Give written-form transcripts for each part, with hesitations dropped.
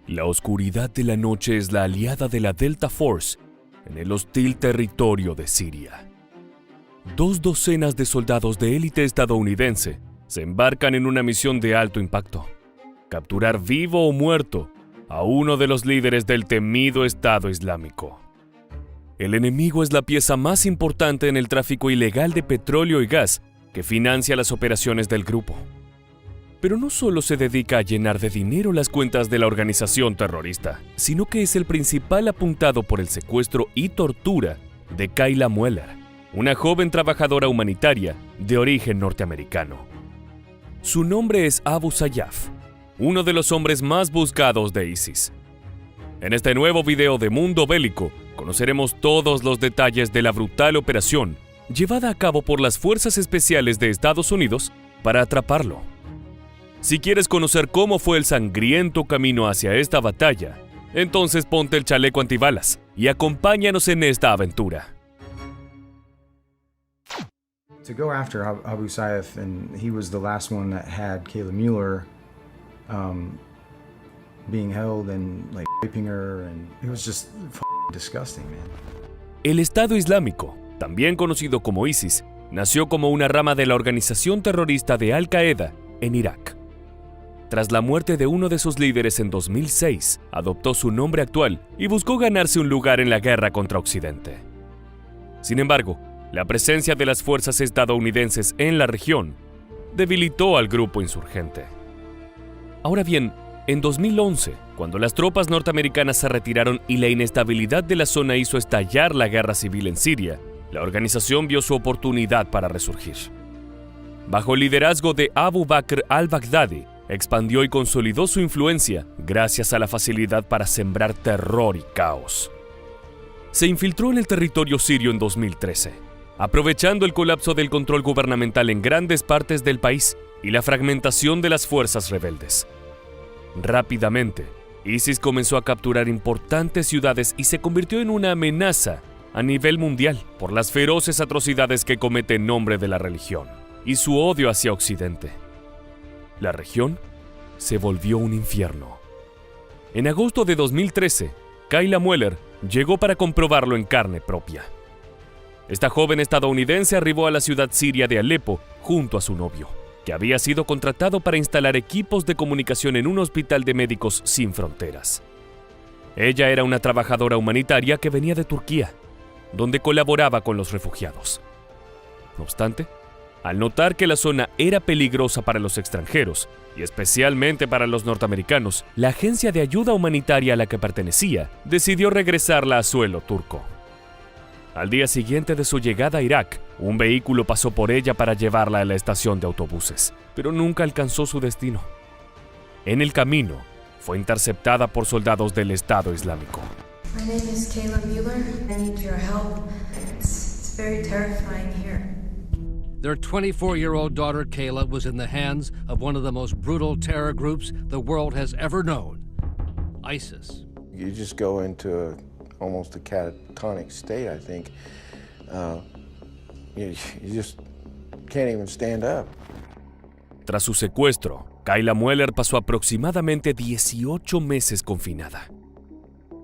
La oscuridad de la noche es la aliada de la Delta Force en el hostil territorio de Siria. 2 docenas de soldados de élite estadounidense se embarcan en una misión de alto impacto: capturar vivo o muerto a uno de los líderes del temido Estado Islámico. El enemigo es la pieza más importante en el tráfico ilegal de petróleo y gas que financia las operaciones del grupo. Pero no solo se dedica a llenar de dinero las cuentas de la organización terrorista, sino que es el principal apuntado por el secuestro y tortura de Kayla Mueller, una joven trabajadora humanitaria de origen norteamericano. Su nombre es Abu Sayyaf, uno de los hombres más buscados de ISIS. En este nuevo video de Mundo Bélico, conoceremos todos los detalles de la brutal operación llevada a cabo por las Fuerzas Especiales de Estados Unidos para atraparlo. Si quieres conocer cómo fue el sangriento camino hacia esta batalla, entonces ponte el chaleco antibalas y acompáñanos en esta aventura. To go after Abu Sayyaf, and he was the last one that had Kayla Mueller being held and like raping her, and it was just disgusting, man. El Estado Islámico, también conocido como ISIS, nació como una rama de la organización terrorista de Al-Qaeda en Irak. Tras la muerte de uno de sus líderes en 2006, adoptó su nombre actual y buscó ganarse un lugar en la guerra contra Occidente. Sin embargo, la presencia de las fuerzas estadounidenses en la región debilitó al grupo insurgente. Ahora bien, en 2011, cuando las tropas norteamericanas se retiraron y la inestabilidad de la zona hizo estallar la guerra civil en Siria, la organización vio su oportunidad para resurgir. Bajo el liderazgo de Abu Bakr al-Baghdadi, expandió y consolidó su influencia gracias a la facilidad para sembrar terror y caos. Se infiltró en el territorio sirio en 2013, aprovechando el colapso del control gubernamental en grandes partes del país y la fragmentación de las fuerzas rebeldes. Rápidamente, ISIS comenzó a capturar importantes ciudades y se convirtió en una amenaza a nivel mundial por las feroces atrocidades que comete en nombre de la religión y su odio hacia Occidente. La región se volvió un infierno. En agosto de 2013, Kayla Mueller llegó para comprobarlo en carne propia. Esta joven estadounidense arribó a la ciudad siria de Alepo junto a su novio, que había sido contratado para instalar equipos de comunicación en un hospital de Médicos Sin Fronteras. Ella era una trabajadora humanitaria que venía de Turquía, donde colaboraba con los refugiados. No obstante, al notar que la zona era peligrosa para los extranjeros, y especialmente para los norteamericanos, la agencia de ayuda humanitaria a la que pertenecía decidió regresarla a suelo turco. Al día siguiente de su llegada a Irak, un vehículo pasó por ella para llevarla a la estación de autobuses, pero nunca alcanzó su destino. En el camino, fue interceptada por soldados del Estado Islámico. My name is Kayla Mueller. I need your help. It's very terrifying here. Their 24-year-old daughter, Kayla, was in the hands of one of the most brutal terror groups the world has ever known, ISIS. You just go into almost a catatonic state, I think. You just can't even stand up. Tras su secuestro, Kayla Mueller pasó aproximadamente 18 meses confinada.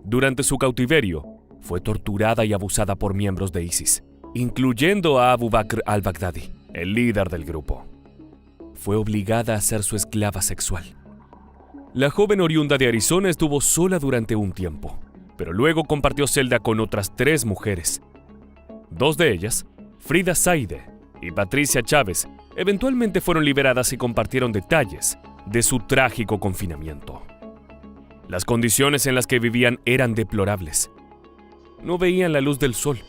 Durante su cautiverio, fue torturada y abusada por miembros de ISIS, incluyendo a Abu Bakr al-Baghdadi, el líder del grupo. Fue obligada a ser su esclava sexual. La joven oriunda de Arizona estuvo sola durante un tiempo, pero luego compartió celda con otras 3 mujeres. 2 de ellas, Frida Saide y Patricia Chávez, eventualmente fueron liberadas y compartieron detalles de su trágico confinamiento. Las condiciones en las que vivían eran deplorables. No veían la luz del sol.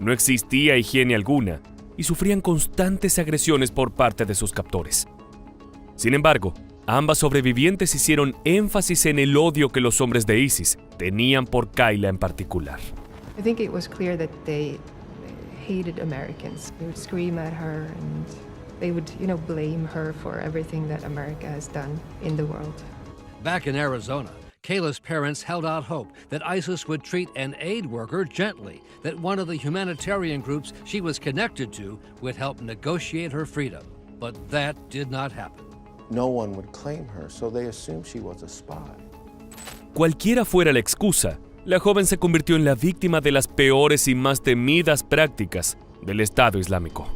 No existía higiene alguna y sufrían constantes agresiones por parte de sus captores. Sin embargo, ambas sobrevivientes hicieron énfasis en el odio que los hombres de ISIS tenían por Kayla en particular. I think it was clear that they hated Americans. They would scream at her and they would, blame her for everything that America has done in the world. Back in Arizona, Kayla's parents held out hope that ISIS would treat an aid worker gently, that one of the humanitarian groups she was connected to would help negotiate her freedom. But that did not happen. No one would claim her, so they assumed she was a spy. Cualquiera fuera la excusa, la joven se convirtió en la víctima de las peores y más temidas prácticas del Estado Islámico.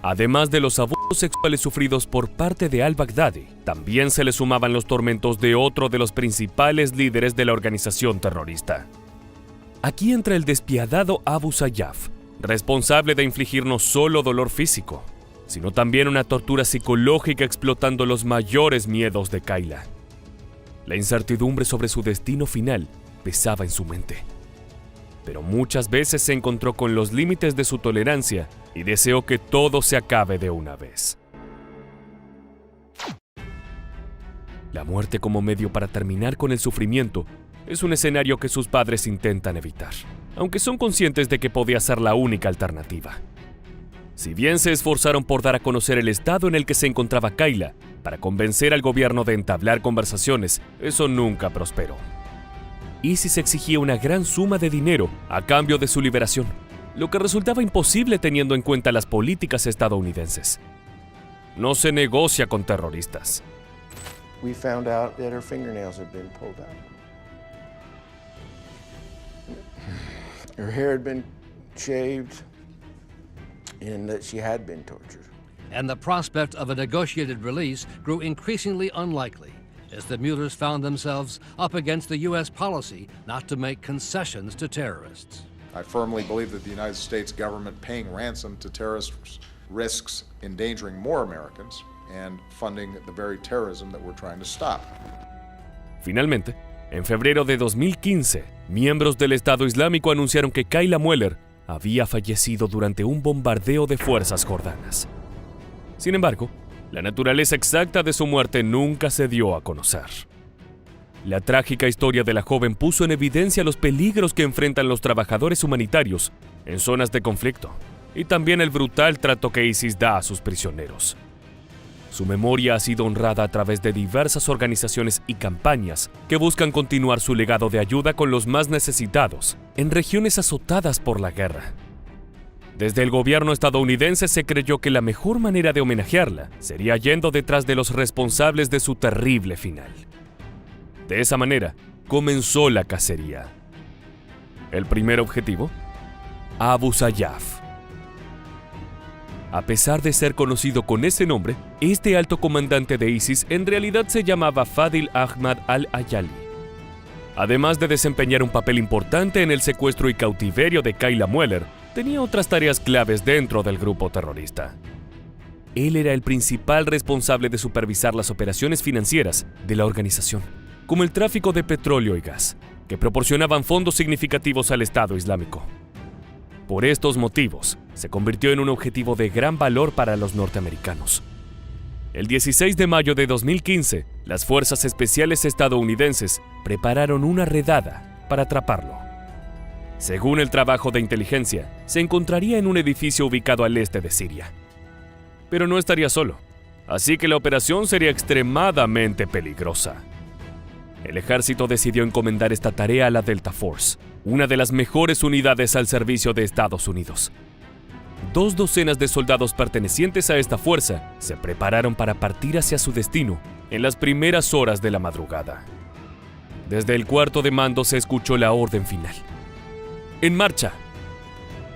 Además de los abusos sexuales sufridos por parte de al-Baghdadi, también se le sumaban los tormentos de otro de los principales líderes de la organización terrorista. Aquí entra el despiadado Abu Sayyaf, responsable de infligir no solo dolor físico, sino también una tortura psicológica explotando los mayores miedos de Kayla. La incertidumbre sobre su destino final pesaba en su mente, pero muchas veces se encontró con los límites de su tolerancia y deseó que todo se acabe de una vez. La muerte como medio para terminar con el sufrimiento es un escenario que sus padres intentan evitar, aunque son conscientes de que podía ser la única alternativa. Si bien se esforzaron por dar a conocer el estado en el que se encontraba Kayla, para convencer al gobierno de entablar conversaciones, eso nunca prosperó. ISIS exigía una gran suma de dinero a cambio de su liberación, lo que resultaba imposible teniendo en cuenta las políticas estadounidenses. No se negocia con terroristas. We found out that her fingernails had been pulled out. Her hair had been shaved, and that she had been tortured. And the prospect of a negotiated release grew increasingly unlikely as the Muellers found themselves up against the U.S. policy not to make concessions to terrorists. I firmly believe that the United States government paying ransom to terrorists risks endangering more Americans and funding the very terrorism that we're trying to stop. Finalmente, en febrero de 2015, miembros del Estado Islámico anunciaron que Kayla Mueller había fallecido durante un bombardeo de fuerzas jordanas. Sin embargo, la naturaleza exacta de su muerte nunca se dio a conocer. La trágica historia de la joven puso en evidencia los peligros que enfrentan los trabajadores humanitarios en zonas de conflicto y también el brutal trato que ISIS da a sus prisioneros. Su memoria ha sido honrada a través de diversas organizaciones y campañas que buscan continuar su legado de ayuda con los más necesitados en regiones azotadas por la guerra. Desde el gobierno estadounidense se creyó que la mejor manera de homenajearla sería yendo detrás de los responsables de su terrible final. De esa manera, comenzó la cacería. El primer objetivo: Abu Sayyaf. A pesar de ser conocido con ese nombre, este alto comandante de ISIS en realidad se llamaba Fadil Ahmad al-Ayali. Además de desempeñar un papel importante en el secuestro y cautiverio de Kayla Mueller, tenía otras tareas claves dentro del grupo terrorista. Él era el principal responsable de supervisar las operaciones financieras de la organización, como el tráfico de petróleo y gas, que proporcionaban fondos significativos al Estado Islámico. Por estos motivos, se convirtió en un objetivo de gran valor para los norteamericanos. El 16 de mayo de 2015, las fuerzas especiales estadounidenses prepararon una redada para atraparlo. Según el trabajo de inteligencia, se encontraría en un edificio ubicado al este de Siria. Pero no estaría solo, así que la operación sería extremadamente peligrosa. El ejército decidió encomendar esta tarea a la Delta Force, una de las mejores unidades al servicio de Estados Unidos. 2 docenas de soldados pertenecientes a esta fuerza se prepararon para partir hacia su destino en las primeras horas de la madrugada. Desde el cuarto de mando se escuchó la orden final: ¡en marcha!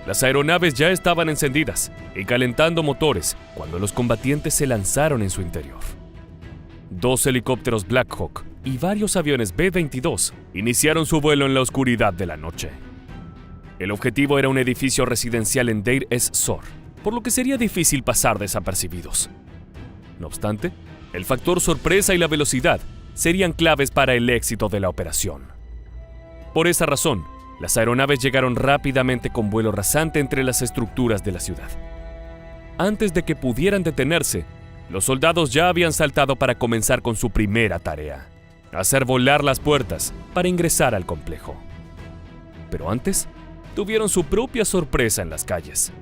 Las aeronaves ya estaban encendidas y calentando motores cuando los combatientes se lanzaron en su interior. 2 helicópteros Black Hawk y varios aviones B-22 iniciaron su vuelo en la oscuridad de la noche. El objetivo era un edificio residencial en Deir ez-Zor, por lo que sería difícil pasar desapercibidos. No obstante, el factor sorpresa y la velocidad serían claves para el éxito de la operación. Por esa razón, las aeronaves llegaron rápidamente con vuelo rasante entre las estructuras de la ciudad. Antes de que pudieran detenerse, los soldados ya habían saltado para comenzar con su primera tarea: hacer volar las puertas para ingresar al complejo. Pero antes, tuvieron su propia sorpresa en las calles.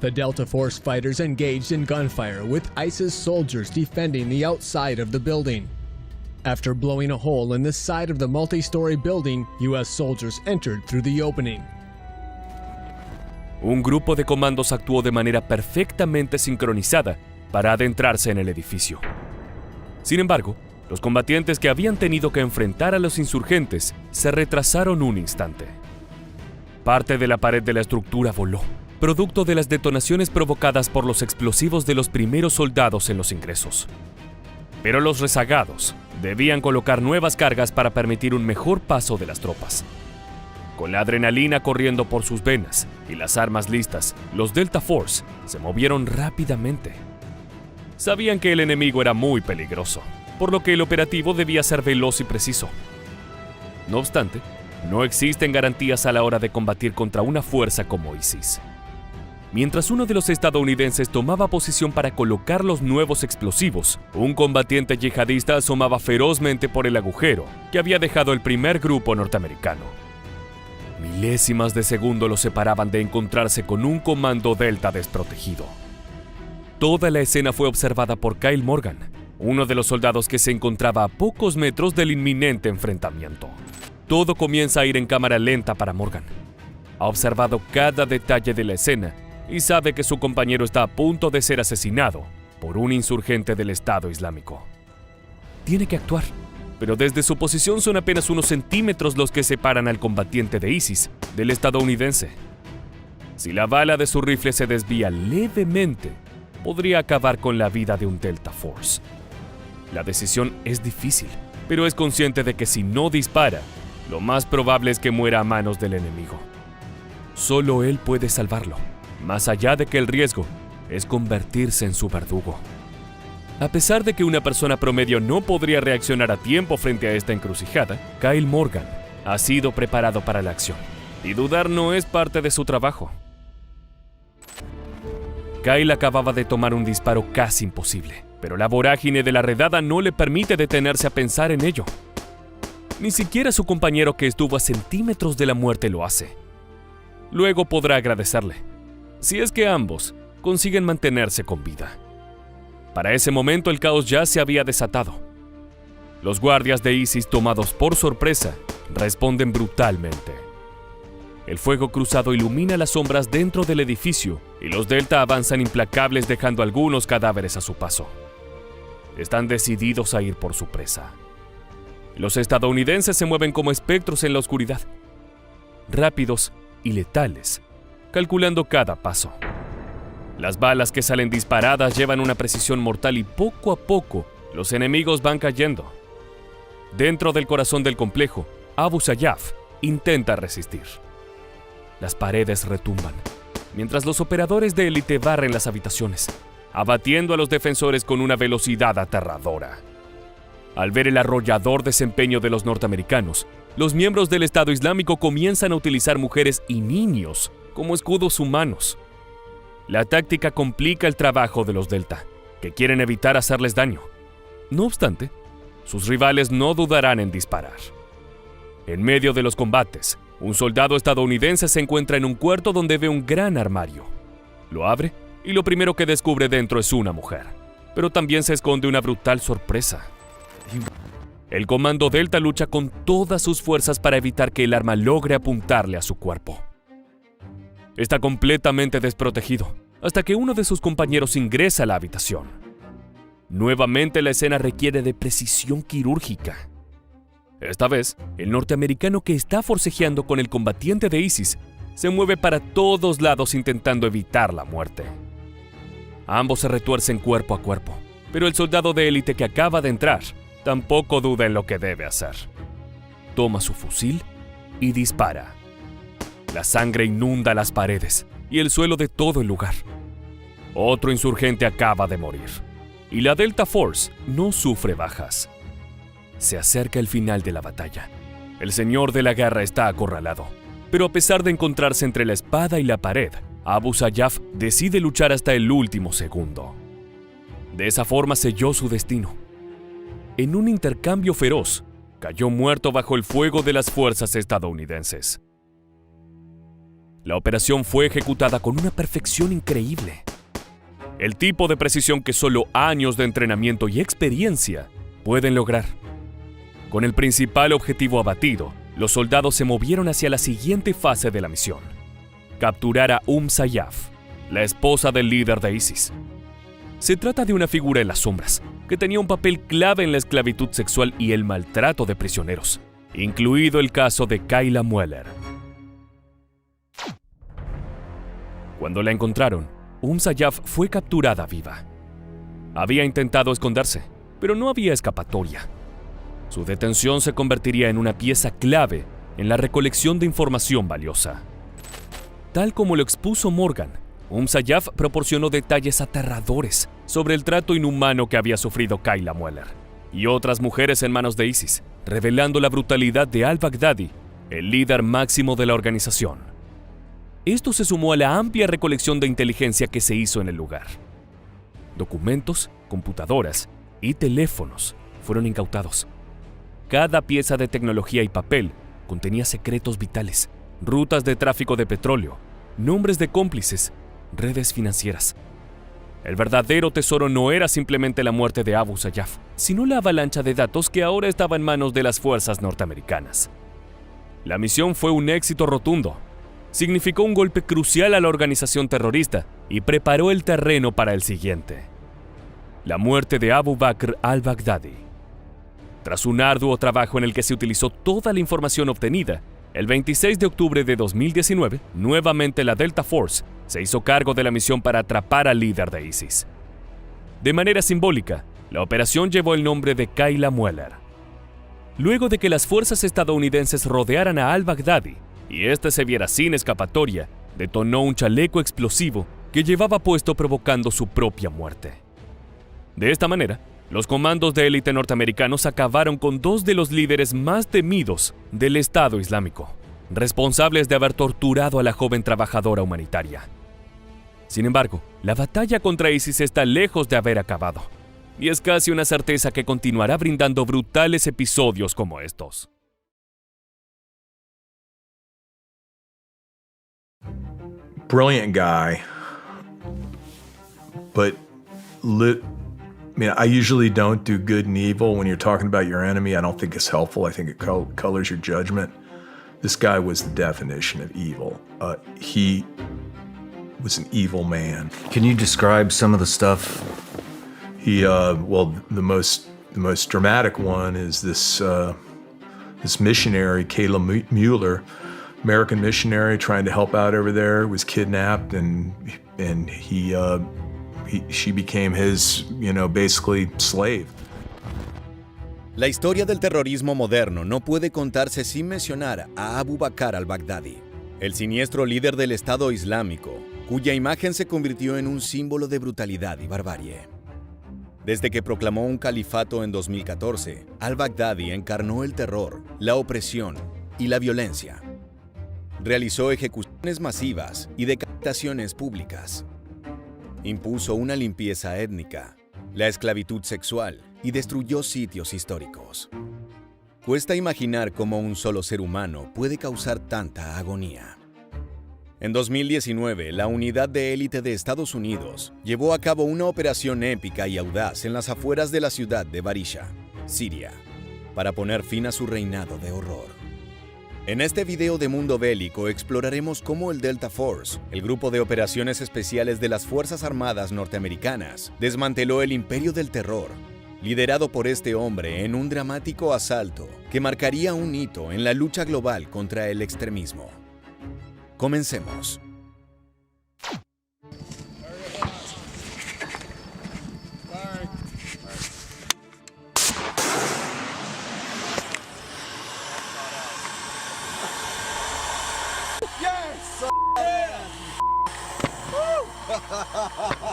The Delta Force fighters engaged in gunfire with ISIS soldiers defending the outside of the building. After blowing a hole in the side of the multi-story building, U.S. soldiers entered through the opening. Un grupo de comandos actuó de manera perfectamente sincronizada para adentrarse en el edificio. Sin embargo, Los combatientes que habían tenido que enfrentar a los insurgentes se retrasaron un instante. Parte de la pared de la estructura voló, producto de las detonaciones provocadas por los explosivos de los primeros soldados en los ingresos. Pero los rezagados debían colocar nuevas cargas para permitir un mejor paso de las tropas. Con la adrenalina corriendo por sus venas y las armas listas, los Delta Force se movieron rápidamente. Sabían que el enemigo era muy peligroso, por lo que el operativo debía ser veloz y preciso. No obstante, no existen garantías a la hora de combatir contra una fuerza como ISIS. Mientras uno de los estadounidenses tomaba posición para colocar los nuevos explosivos, un combatiente yihadista asomaba ferozmente por el agujero que había dejado el primer grupo norteamericano. Milésimas de segundo los separaban de encontrarse con un comando Delta desprotegido. Toda la escena fue observada por Kyle Morgan, uno de los soldados que se encontraba a pocos metros del inminente enfrentamiento. Todo comienza a ir en cámara lenta para Morgan. Ha observado cada detalle de la escena y sabe que su compañero está a punto de ser asesinado por un insurgente del Estado Islámico. Tiene que actuar, pero desde su posición son apenas unos centímetros los que separan al combatiente de ISIS del estadounidense. Si la bala de su rifle se desvía levemente, podría acabar con la vida de un Delta Force. La decisión es difícil, pero es consciente de que si no dispara, lo más probable es que muera a manos del enemigo. Solo él puede salvarlo, más allá de que el riesgo es convertirse en su verdugo. A pesar de que una persona promedio no podría reaccionar a tiempo frente a esta encrucijada, Kyle Morgan ha sido preparado para la acción, y dudar no es parte de su trabajo. Kyle acababa de tomar un disparo casi imposible, pero la vorágine de la redada no le permite detenerse a pensar en ello. Ni siquiera su compañero que estuvo a centímetros de la muerte lo hace. Luego podrá agradecerle, si es que ambos consiguen mantenerse con vida. Para ese momento el caos ya se había desatado. Los guardias de ISIS, tomados por sorpresa, responden brutalmente. El fuego cruzado ilumina las sombras dentro del edificio y los Delta avanzan implacables dejando algunos cadáveres a su paso. Están decididos a ir por su presa. Los estadounidenses se mueven como espectros en la oscuridad, rápidos y letales, calculando cada paso. Las balas que salen disparadas llevan una precisión mortal y poco a poco los enemigos van cayendo. Dentro del corazón del complejo, Abu Sayyaf intenta resistir. Las paredes retumban, mientras los operadores de élite barren las habitaciones, abatiendo a los defensores con una velocidad aterradora. Al ver el arrollador desempeño de los norteamericanos, los miembros del Estado Islámico comienzan a utilizar mujeres y niños como escudos humanos. La táctica complica el trabajo de los Delta, que quieren evitar hacerles daño. No obstante, sus rivales no dudarán en disparar. En medio de los combates, un soldado estadounidense se encuentra en un cuarto donde ve un gran armario. Lo abre y lo primero que descubre dentro es una mujer, pero también se esconde una brutal sorpresa. El comando Delta lucha con todas sus fuerzas para evitar que el arma logre apuntarle a su cuerpo. Está completamente desprotegido, hasta que uno de sus compañeros ingresa a la habitación. Nuevamente la escena requiere de precisión quirúrgica. Esta vez, el norteamericano que está forcejeando con el combatiente de ISIS se mueve para todos lados intentando evitar la muerte. Ambos se retuercen cuerpo a cuerpo, pero el soldado de élite que acaba de entrar tampoco duda en lo que debe hacer. Toma su fusil y dispara. La sangre inunda las paredes y el suelo de todo el lugar. Otro insurgente acaba de morir, y la Delta Force no sufre bajas. Se acerca el final de la batalla. El señor de la guerra está acorralado, pero a pesar de encontrarse entre la espada y la pared, Abu Sayyaf decide luchar hasta el último segundo. De esa forma selló su destino. En un intercambio feroz, cayó muerto bajo el fuego de las fuerzas estadounidenses. La operación fue ejecutada con una perfección increíble. El tipo de precisión que solo años de entrenamiento y experiencia pueden lograr. Con el principal objetivo abatido, los soldados se movieron hacia la siguiente fase de la misión: capturar a Sayyaf, la esposa del líder de ISIS. Se trata de una figura en las sombras, que tenía un papel clave en la esclavitud sexual y el maltrato de prisioneros, incluido el caso de Kayla Mueller. Cuando la encontraron, Sayaf fue capturada viva. Había intentado esconderse, pero no había escapatoria. Su detención se convertiría en una pieza clave en la recolección de información valiosa. Tal como lo expuso Morgan, Sayaf proporcionó detalles aterradores sobre el trato inhumano que había sufrido Kayla Mueller y otras mujeres en manos de ISIS, revelando la brutalidad de al-Baghdadi, el líder máximo de la organización. Esto se sumó a la amplia recolección de inteligencia que se hizo en el lugar. Documentos, computadoras y teléfonos fueron incautados. Cada pieza de tecnología y papel contenía secretos vitales, rutas de tráfico de petróleo, nombres de cómplices, redes financieras. El verdadero tesoro no era simplemente la muerte de Abu Sayyaf, sino la avalancha de datos que ahora estaba en manos de las fuerzas norteamericanas. La misión fue un éxito rotundo. Significó un golpe crucial a la organización terrorista y preparó el terreno para el siguiente: la muerte de Abu Bakr al-Baghdadi. Tras un arduo trabajo en el que se utilizó toda la información obtenida, el 26 de octubre de 2019, nuevamente la Delta Force se hizo cargo de la misión para atrapar al líder de ISIS. De manera simbólica, la operación llevó el nombre de Kayla Mueller. Luego de que las fuerzas estadounidenses rodearan a al-Baghdadi y este se viera sin escapatoria, detonó un chaleco explosivo que llevaba puesto provocando su propia muerte. De esta manera, los comandos de élite norteamericanos acabaron con dos de los líderes más temidos del Estado Islámico, responsables de haber torturado a la joven trabajadora humanitaria. Sin embargo, la batalla contra ISIS está lejos de haber acabado, y es casi una certeza que continuará brindando brutales episodios como estos. Brilliant guy, but I usually don't do good and evil when you're talking about your enemy. I don't think it's helpful. I think it colors your judgment. This guy was the definition of evil. He was an evil man. Can you describe some of the stuff? The most dramatic one is this missionary, Kayla Mueller, American missionary trying to help out over there, was kidnapped, and she became his, basically slave. La historia del terrorismo moderno no puede contarse sin mencionar a Abu Bakr al-Baghdadi, el siniestro líder del Estado Islámico, cuya imagen se convirtió en un símbolo de brutalidad y barbarie. Desde que proclamó un califato en 2014, al-Baghdadi encarnó el terror, la opresión y la violencia. Realizó ejecuciones masivas y decapitaciones públicas. Impuso una limpieza étnica, la esclavitud sexual y destruyó sitios históricos. Cuesta imaginar cómo un solo ser humano puede causar tanta agonía. En 2019, la unidad de élite de Estados Unidos llevó a cabo una operación épica y audaz en las afueras de la ciudad de Barisha, Siria, para poner fin a su reinado de horror. En este video de Mundo Bélico exploraremos cómo el Delta Force, el grupo de operaciones especiales de las Fuerzas Armadas norteamericanas, desmanteló el imperio del terror, liderado por este hombre en un dramático asalto que marcaría un hito en la lucha global contra el extremismo. Comencemos.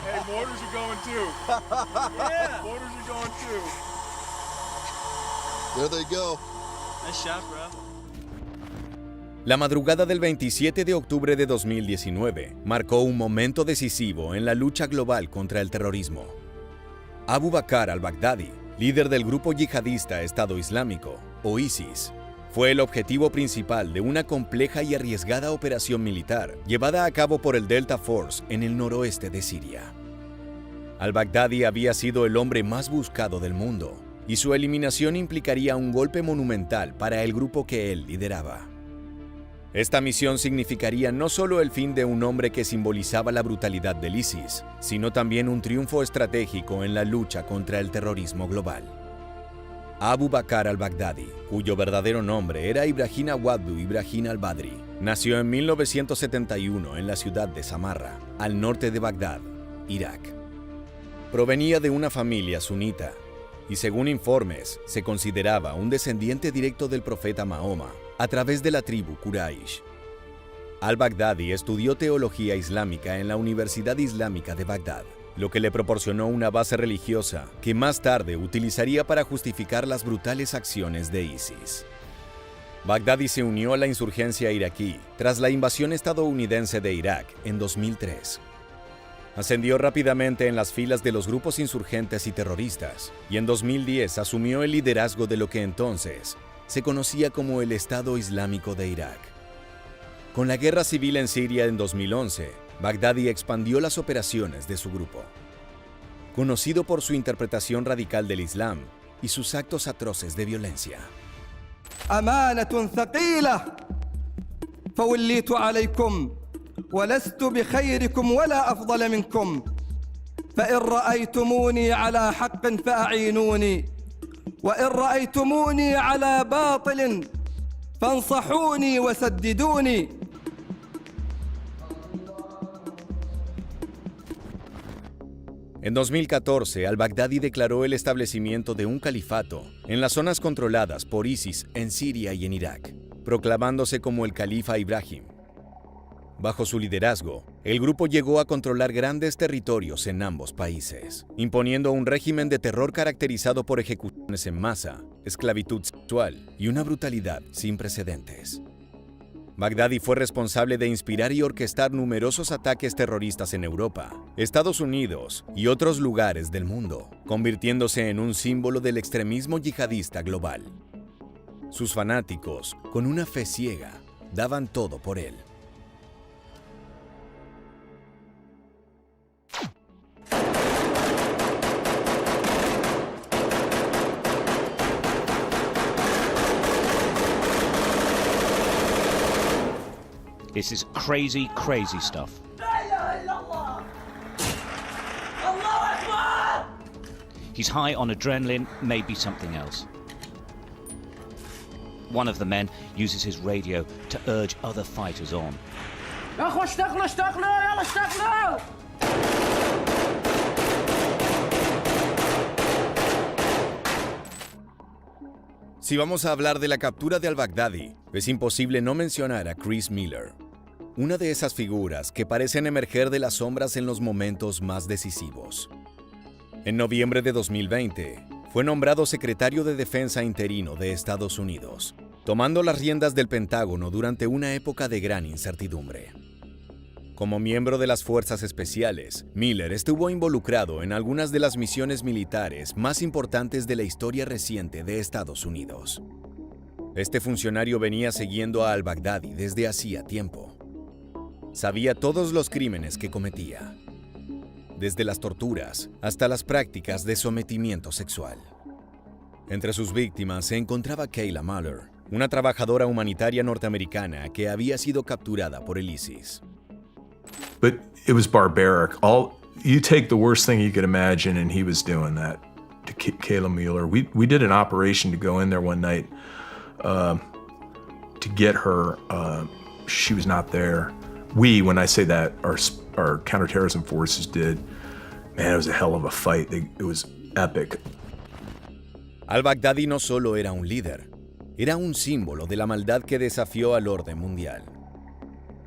Hey, mortars are going too. Yeah. Mortars are going too. There they go. Nice shot, bro. La madrugada del 27 de octubre de 2019 marcó un momento decisivo en la lucha global contra el terrorismo. Abu Bakr al-Baghdadi, líder del grupo yihadista Estado Islámico, o ISIS, fue el objetivo principal de una compleja y arriesgada operación militar llevada a cabo por el Delta Force en el noroeste de Siria. Al-Baghdadi había sido el hombre más buscado del mundo, y su eliminación implicaría un golpe monumental para el grupo que él lideraba. Esta misión significaría no solo el fin de un hombre que simbolizaba la brutalidad del ISIS, sino también un triunfo estratégico en la lucha contra el terrorismo global. Abu Bakr al-Baghdadi, cuyo verdadero nombre era Ibrahim Awaddu Ibrahim al-Badri, nació en 1971 en la ciudad de Samarra, al norte de Bagdad, Irak. Provenía de una familia sunita y, según informes, se consideraba un descendiente directo del profeta Mahoma a través de la tribu Quraysh. Al-Baghdadi estudió teología islámica en la Universidad Islámica de Bagdad, lo que le proporcionó una base religiosa que más tarde utilizaría para justificar las brutales acciones de ISIS. Baghdadi se unió a la insurgencia iraquí tras la invasión estadounidense de Irak en 2003. Ascendió rápidamente en las filas de los grupos insurgentes y terroristas, y en 2010 asumió el liderazgo de lo que entonces se conocía como el Estado Islámico de Irak. Con la guerra civil en Siria en 2011, Baghdadi expandió las operaciones de su grupo. Conocido por su interpretación radical del Islam y sus actos atroces de violencia. أمانة ثقيلة فوليت عليكم ولست بخيركم ولا أفضل منكم فإن رأيتموني على حق فأعينوني وإن رأيتموني على باطل فانصحوني وسددوني. En 2014, al-Baghdadi declaró el establecimiento de un califato en las zonas controladas por ISIS en Siria y en Irak, proclamándose como el califa Ibrahim. Bajo su liderazgo, el grupo llegó a controlar grandes territorios en ambos países, imponiendo un régimen de terror caracterizado por ejecuciones en masa, esclavitud sexual y una brutalidad sin precedentes. Baghdadi fue responsable de inspirar y orquestar numerosos ataques terroristas en Europa, Estados Unidos y otros lugares del mundo, convirtiéndose en un símbolo del extremismo yihadista global. Sus fanáticos, con una fe ciega, daban todo por él. This is crazy, crazy stuff. He's high on adrenaline, maybe something else. One of the men uses his radio to urge other fighters on. Si vamos a hablar de la captura de al-Baghdadi, es imposible no mencionar a Chris Miller, una de esas figuras que parecen emerger de las sombras en los momentos más decisivos. En noviembre de 2020, fue nombrado secretario de Defensa interino de Estados Unidos, tomando las riendas del Pentágono durante una época de gran incertidumbre. Como miembro de las Fuerzas Especiales, Miller estuvo involucrado en algunas de las misiones militares más importantes de la historia reciente de Estados Unidos. Este funcionario venía siguiendo a al-Baghdadi desde hacía tiempo. Sabía todos los crímenes que cometía, desde las torturas hasta las prácticas de sometimiento sexual. Entre sus víctimas se encontraba Kayla Mueller, una trabajadora humanitaria norteamericana que había sido capturada por el ISIS. But it was barbaric. You take the worst thing you could imagine, and he was doing that to Kayla Mueller. We did an operation to go in there one night to get her. She was not there. When I say that, our counterterrorism forces did. Man, it was a hell of a fight. It was epic. Al-Baghdadi no solo era un líder, era un símbolo de la maldad que desafió al orden mundial.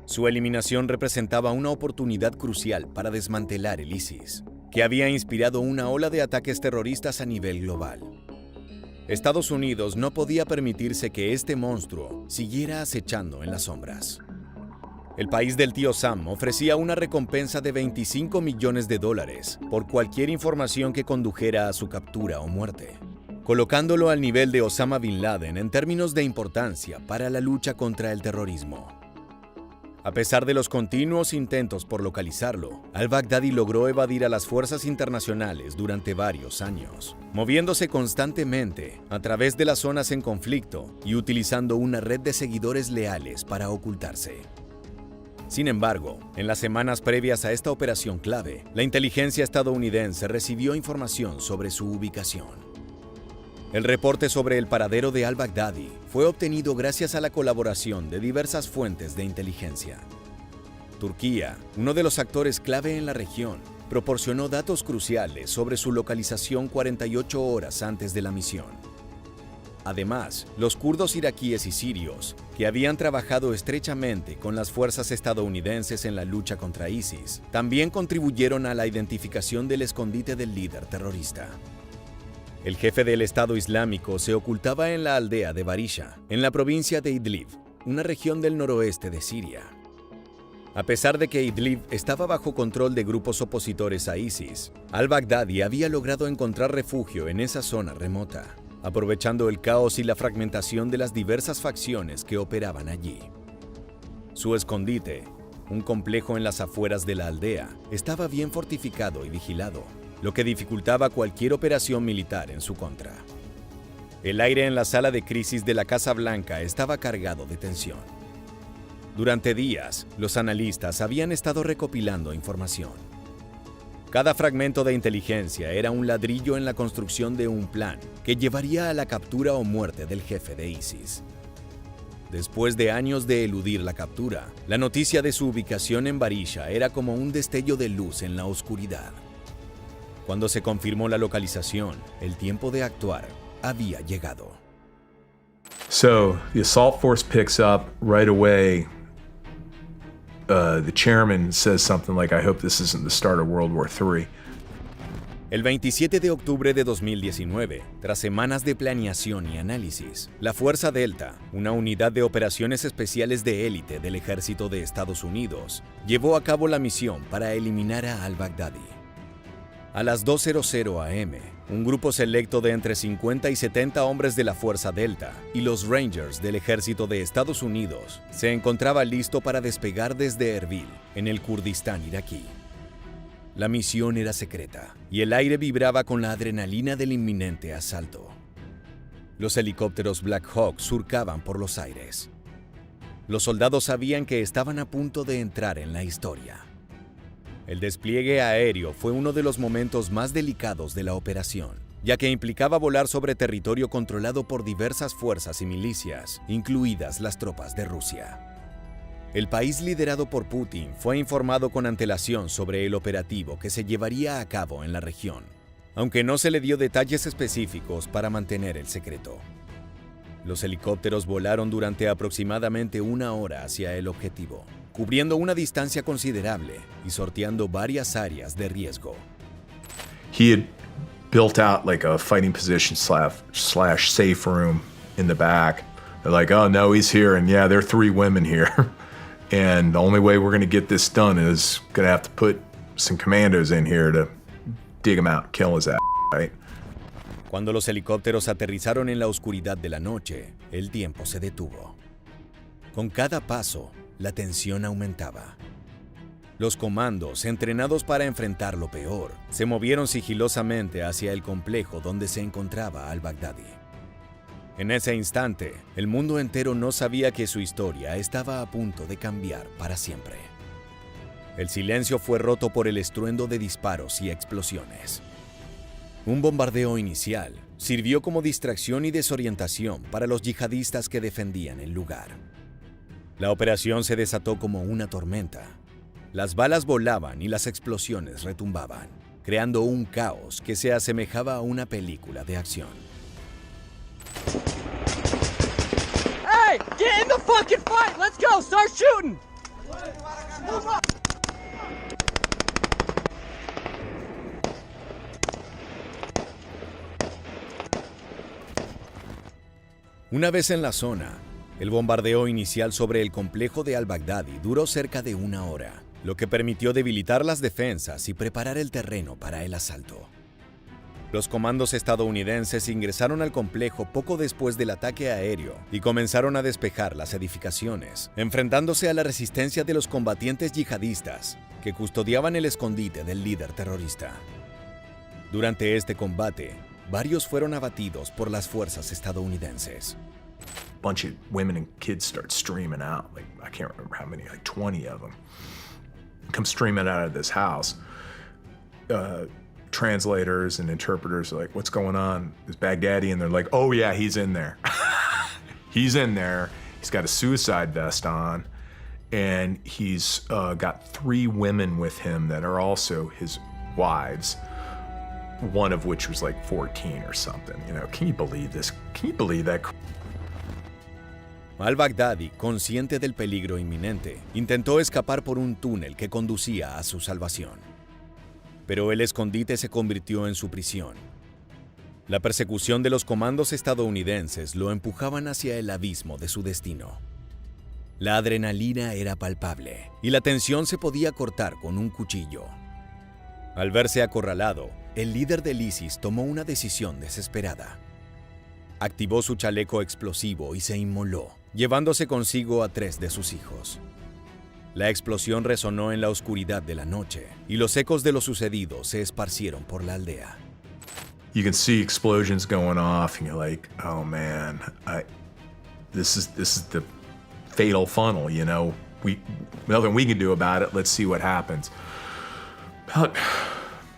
Su eliminación representaba una oportunidad crucial para desmantelar el ISIS, que había inspirado una ola de ataques terroristas a nivel global. Estados Unidos no podía permitirse que este monstruo siguiera acechando en las sombras. El país del tío Sam ofrecía una recompensa de $25 millones por cualquier información que condujera a su captura o muerte, colocándolo al nivel de Osama Bin Laden en términos de importancia para la lucha contra el terrorismo. A pesar de los continuos intentos por localizarlo, al-Baghdadi logró evadir a las fuerzas internacionales durante varios años, moviéndose constantemente a través de las zonas en conflicto y utilizando una red de seguidores leales para ocultarse. Sin embargo, en las semanas previas a esta operación clave, la inteligencia estadounidense recibió información sobre su ubicación. El reporte sobre el paradero de al-Baghdadi fue obtenido gracias a la colaboración de diversas fuentes de inteligencia. Turquía, uno de los actores clave en la región, proporcionó datos cruciales sobre su localización 48 horas antes de la misión. Además, los kurdos iraquíes y sirios, que habían trabajado estrechamente con las fuerzas estadounidenses en la lucha contra ISIS, también contribuyeron a la identificación del escondite del líder terrorista. El jefe del Estado Islámico se ocultaba en la aldea de Barisha, en la provincia de Idlib, una región del noroeste de Siria. A pesar de que Idlib estaba bajo control de grupos opositores a ISIS, al-Baghdadi había logrado encontrar refugio en esa zona remota, aprovechando el caos y la fragmentación de las diversas facciones que operaban allí. Su escondite, un complejo en las afueras de la aldea, estaba bien fortificado y vigilado, lo que dificultaba cualquier operación militar en su contra. El aire en la sala de crisis de la Casa Blanca estaba cargado de tensión. Durante días, los analistas habían estado recopilando información. Cada fragmento de inteligencia era un ladrillo en la construcción de un plan que llevaría a la captura o muerte del jefe de ISIS. Después de años de eludir la captura, la noticia de su ubicación en Barisha era como un destello de luz en la oscuridad. Cuando se confirmó la localización, el tiempo de actuar había llegado. So the assault force picks up right away. The chairman says something like, "I hope this isn't the start of World War III." El 27 de octubre de 2019, tras semanas de planeación y análisis, la Fuerza Delta, una unidad de operaciones especiales de élite del ejército de Estados Unidos, llevó a cabo la misión para eliminar a al-Baghdadi. A las 2:00 am, un grupo selecto de entre 50 y 70 hombres de la Fuerza Delta y los Rangers del Ejército de Estados Unidos se encontraba listo para despegar desde Erbil, en el Kurdistán iraquí. La misión era secreta y el aire vibraba con la adrenalina del inminente asalto. Los helicópteros Black Hawk surcaban por los aires. Los soldados sabían que estaban a punto de entrar en la historia. El despliegue aéreo fue uno de los momentos más delicados de la operación, ya que implicaba volar sobre territorio controlado por diversas fuerzas y milicias, incluidas las tropas de Rusia. El país liderado por Putin fue informado con antelación sobre el operativo que se llevaría a cabo en la región, aunque no se le dio detalles específicos para mantener el secreto. Los helicópteros volaron durante aproximadamente 1 hora hacia el objetivo, cubriendo una distancia considerable y sorteando varias áreas de riesgo. He had built out like a fighting position slash safe room in the back. They're like, "Oh no, he's here, and yeah, there are 3 women here." And the only way we're going to get this done is going to have to put some commandos in here to dig him out, kill his ass, right? Cuando los helicópteros aterrizaron en la oscuridad de la noche, el tiempo se detuvo. Con cada paso, la tensión aumentaba. Los comandos, entrenados para enfrentar lo peor, se movieron sigilosamente hacia el complejo donde se encontraba al-Baghdadi. En ese instante, el mundo entero no sabía que su historia estaba a punto de cambiar para siempre. El silencio fue roto por el estruendo de disparos y explosiones. Un bombardeo inicial sirvió como distracción y desorientación para los yihadistas que defendían el lugar. La operación se desató como una tormenta. Las balas volaban y las explosiones retumbaban, creando un caos que se asemejaba a una película de acción. Hey, get in the fucking fight! Let's go! Start shooting! Una vez en la zona, el bombardeo inicial sobre el complejo de al-Baghdadi duró cerca de 1 hora, lo que permitió debilitar las defensas y preparar el terreno para el asalto. Los comandos estadounidenses ingresaron al complejo poco después del ataque aéreo y comenzaron a despejar las edificaciones, enfrentándose a la resistencia de los combatientes yihadistas que custodiaban el escondite del líder terrorista. Durante este combate, varios fueron abatidos por las fuerzas estadounidenses. A bunch of women and kids start streaming out. Like, I can't remember how many, like 20 of them come streaming out of this house. Translators and interpreters are like, what's going on? Is Baghdadi? And they're like, oh yeah, he's in there. He's in there. He's got a suicide vest on, and he's got 3 women with him that are also his wives, one of which was like 14 or something. You know, can you believe this? Can you believe that? Al-Baghdadi, consciente del peligro inminente, intentó escapar por un túnel que conducía a su salvación. Pero el escondite se convirtió en su prisión. La persecución de los comandos estadounidenses lo empujaban hacia el abismo de su destino. La adrenalina era palpable y la tensión se podía cortar con un cuchillo. Al verse acorralado, el líder del ISIS tomó una decisión desesperada. Activó su chaleco explosivo y se inmoló, llevándose consigo a 3 de sus hijos. La explosión resonó en la oscuridad de la noche y los ecos de lo sucedido se esparcieron por la aldea. You can see explosions going off, and you're like, "Oh man, this is the fatal funnel." You know, nothing we can do about it. Let's see what happens. About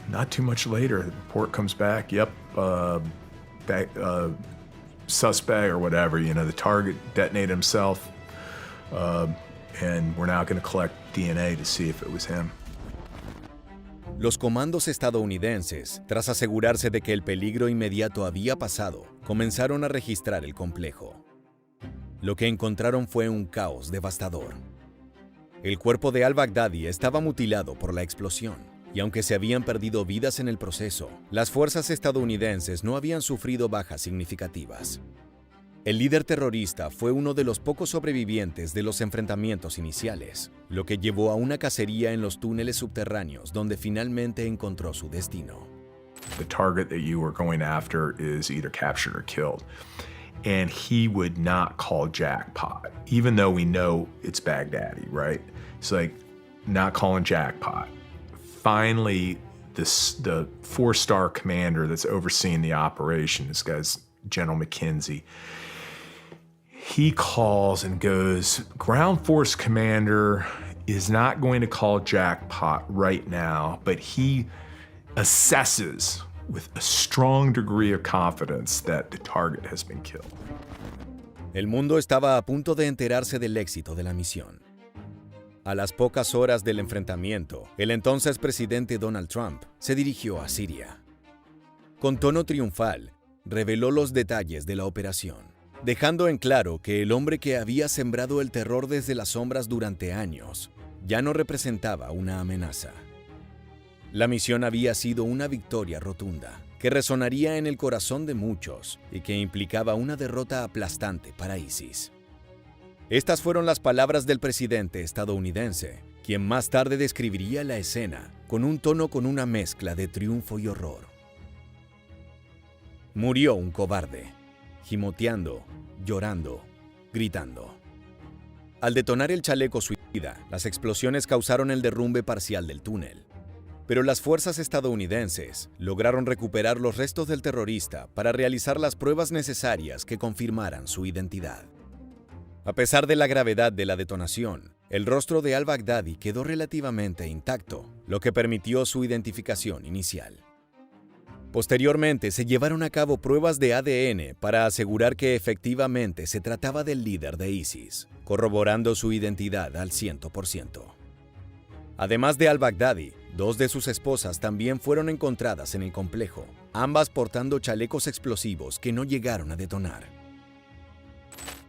not too much later, the report comes back. Yep, suspect or whatever. You know, the target detonated himself. And we're now going to collect DNA to see if it was him. Los comandos estadounidenses, tras asegurarse de que el peligro inmediato había pasado, comenzaron a registrar el complejo. Lo que encontraron fue un caos devastador. El cuerpo de al-Baghdadi estaba mutilado por la explosión, y aunque se habían perdido vidas en el proceso, las fuerzas estadounidenses no habían sufrido bajas significativas. El líder terrorista fue uno de los pocos sobrevivientes de los enfrentamientos iniciales, lo que llevó a una cacería en los túneles subterráneos donde finalmente encontró su destino. The target that you were going after is either captured or killed. And he would not call jackpot, even though we know it's Baghdadi, right? It's like not calling jackpot. Finally, the 4-star commander that's overseeing the operation, this guy's General McKenzie, he calls and goes, ground force commander is not going to call jackpot right now, but he assesses with a strong degree of confidence that the target has been killed. El mundo estaba a punto de enterarse del éxito de la misión. A las pocas horas del enfrentamiento, el entonces presidente Donald Trump se dirigió a Siria. Con tono triunfal, reveló los detalles de la operación, dejando en claro que el hombre que había sembrado el terror desde las sombras durante años ya no representaba una amenaza. La misión había sido una victoria rotunda, que resonaría en el corazón de muchos y que implicaba una derrota aplastante para ISIS. Estas fueron las palabras del presidente estadounidense, quien más tarde describiría la escena con un tono con una mezcla de triunfo y horror. Murió un cobarde, gimoteando, llorando, gritando. Al detonar el chaleco suicida, las explosiones causaron el derrumbe parcial del túnel. Pero las fuerzas estadounidenses lograron recuperar los restos del terrorista para realizar las pruebas necesarias que confirmaran su identidad. A pesar de la gravedad de la detonación, el rostro de al-Baghdadi quedó relativamente intacto, lo que permitió su identificación inicial. Posteriormente, se llevaron a cabo pruebas de ADN para asegurar que efectivamente se trataba del líder de ISIS, corroborando su identidad al 100%. Además de al-Baghdadi, 2 de sus esposas también fueron encontradas en el complejo, ambas portando chalecos explosivos que no llegaron a detonar.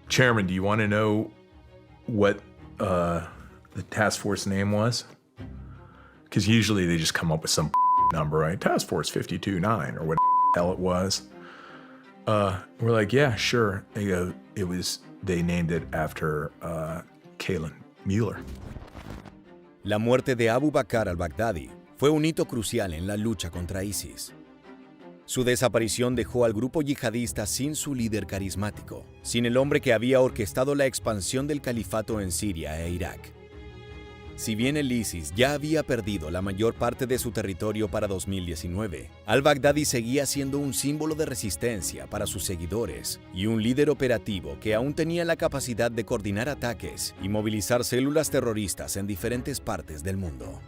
Chairman, do you want to know what the task force name was? Because usually they just come up with some number, right? Task Force 52-9 or what the hell it was. We're like, yeah, sure. They go, they named it after Kayla Mueller. La muerte de Abu Bakr al-Baghdadi fue un hito crucial en la lucha contra ISIS. Su desaparición dejó al grupo yihadista sin su líder carismático, sin el hombre que había orquestado la expansión del califato en Siria e Irak. Si bien el ISIS ya había perdido la mayor parte de su territorio para 2019, al-Baghdadi seguía siendo un símbolo de resistencia para sus seguidores y un líder operativo que aún tenía la capacidad de coordinar ataques y movilizar células terroristas en diferentes partes del mundo.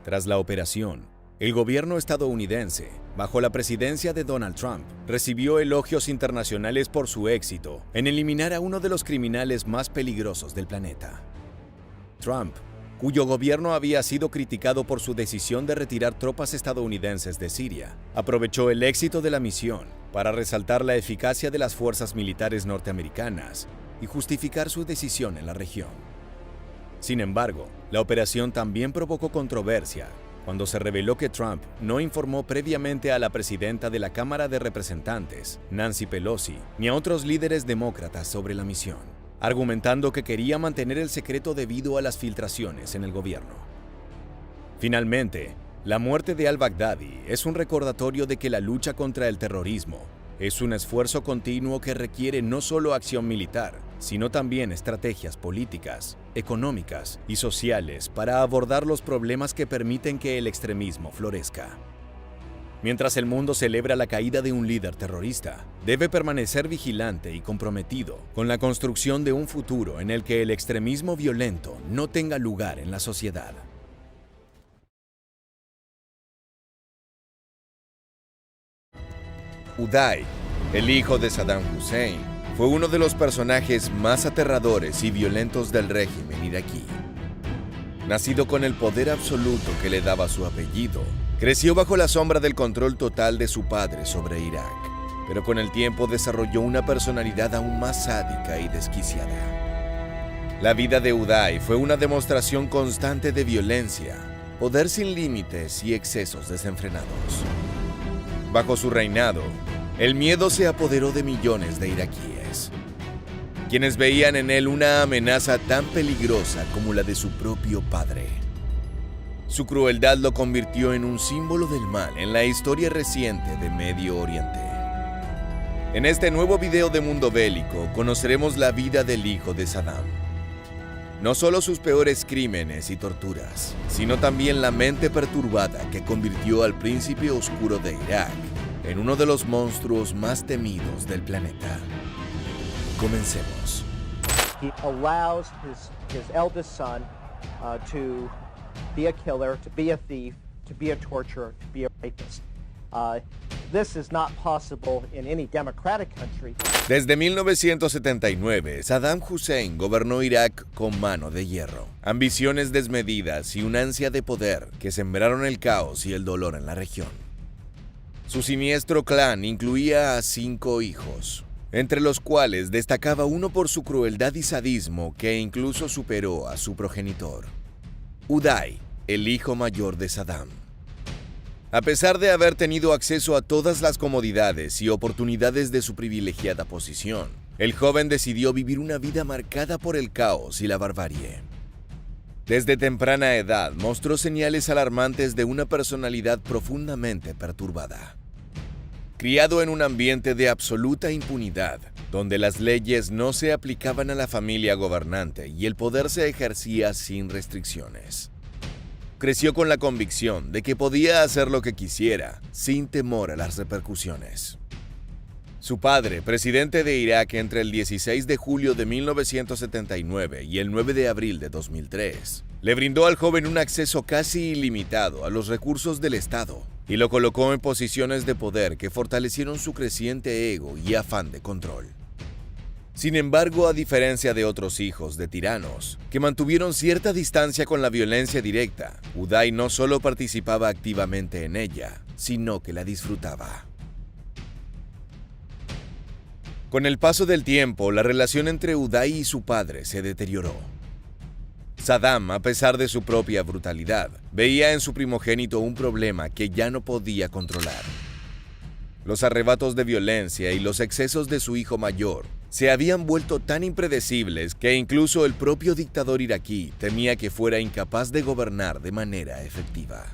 Tras la operación, el gobierno estadounidense, bajo la presidencia de Donald Trump, recibió elogios internacionales por su éxito en eliminar a uno de los criminales más peligrosos del planeta. Trump, cuyo gobierno había sido criticado por su decisión de retirar tropas estadounidenses de Siria, aprovechó el éxito de la misión para resaltar la eficacia de las fuerzas militares norteamericanas y justificar su decisión en la región. Sin embargo, la operación también provocó controversia cuando se reveló que Trump no informó previamente a la presidenta de la Cámara de Representantes, Nancy Pelosi, ni a otros líderes demócratas sobre la misión, argumentando que quería mantener el secreto debido a las filtraciones en el gobierno. Finalmente, la muerte de al-Baghdadi es un recordatorio de que la lucha contra el terrorismo es un esfuerzo continuo que requiere no solo acción militar, sino también estrategias políticas, económicas y sociales para abordar los problemas que permiten que el extremismo florezca. Mientras el mundo celebra la caída de un líder terrorista, debe permanecer vigilante y comprometido con la construcción de un futuro en el que el extremismo violento no tenga lugar en la sociedad. Uday, el hijo de Saddam Hussein, fue uno de los personajes más aterradores y violentos del régimen iraquí. Nacido con el poder absoluto que le daba su apellido, creció bajo la sombra del control total de su padre sobre Irak, pero con el tiempo desarrolló una personalidad aún más sádica y desquiciada. La vida de Uday fue una demostración constante de violencia, poder sin límites y excesos desenfrenados. Bajo su reinado, el miedo se apoderó de millones de iraquíes, quienes veían en él una amenaza tan peligrosa como la de su propio padre. Su crueldad lo convirtió en un símbolo del mal en la historia reciente de Medio Oriente. En este nuevo video de Mundo Bélico conoceremos la vida del hijo de Saddam. No solo sus peores crímenes y torturas, sino también la mente perturbada que convirtió al príncipe oscuro de Irak en uno de los monstruos más temidos del planeta. Comencemos. He allows his eldest son to be a killer, to be a thief, to be a torturer, to be a rapist. This is not possible in any democratic country. Desde 1979, Saddam Hussein gobernó Irak con mano de hierro, ambiciones desmedidas y un ansia de poder que sembraron el caos y el dolor en la región. Su siniestro clan incluía a 5 hijos, entre los cuales destacaba uno por su crueldad y sadismo que incluso superó a su progenitor, Uday, el hijo mayor de Saddam. A pesar de haber tenido acceso a todas las comodidades y oportunidades de su privilegiada posición, el joven decidió vivir una vida marcada por el caos y la barbarie. Desde temprana edad mostró señales alarmantes de una personalidad profundamente perturbada. Criado en un ambiente de absoluta impunidad, donde las leyes no se aplicaban a la familia gobernante y el poder se ejercía sin restricciones. Creció con la convicción de que podía hacer lo que quisiera, sin temor a las repercusiones. Su padre, presidente de Irak entre el 16 de julio de 1979 y el 9 de abril de 2003, le brindó al joven un acceso casi ilimitado a los recursos del Estado y lo colocó en posiciones de poder que fortalecieron su creciente ego y afán de control. Sin embargo, a diferencia de otros hijos de tiranos, que mantuvieron cierta distancia con la violencia directa, Uday no solo participaba activamente en ella, sino que la disfrutaba. Con el paso del tiempo, la relación entre Uday y su padre se deterioró. Saddam, a pesar de su propia brutalidad, veía en su primogénito un problema que ya no podía controlar. Los arrebatos de violencia y los excesos de su hijo mayor se habían vuelto tan impredecibles que incluso el propio dictador iraquí temía que fuera incapaz de gobernar de manera efectiva.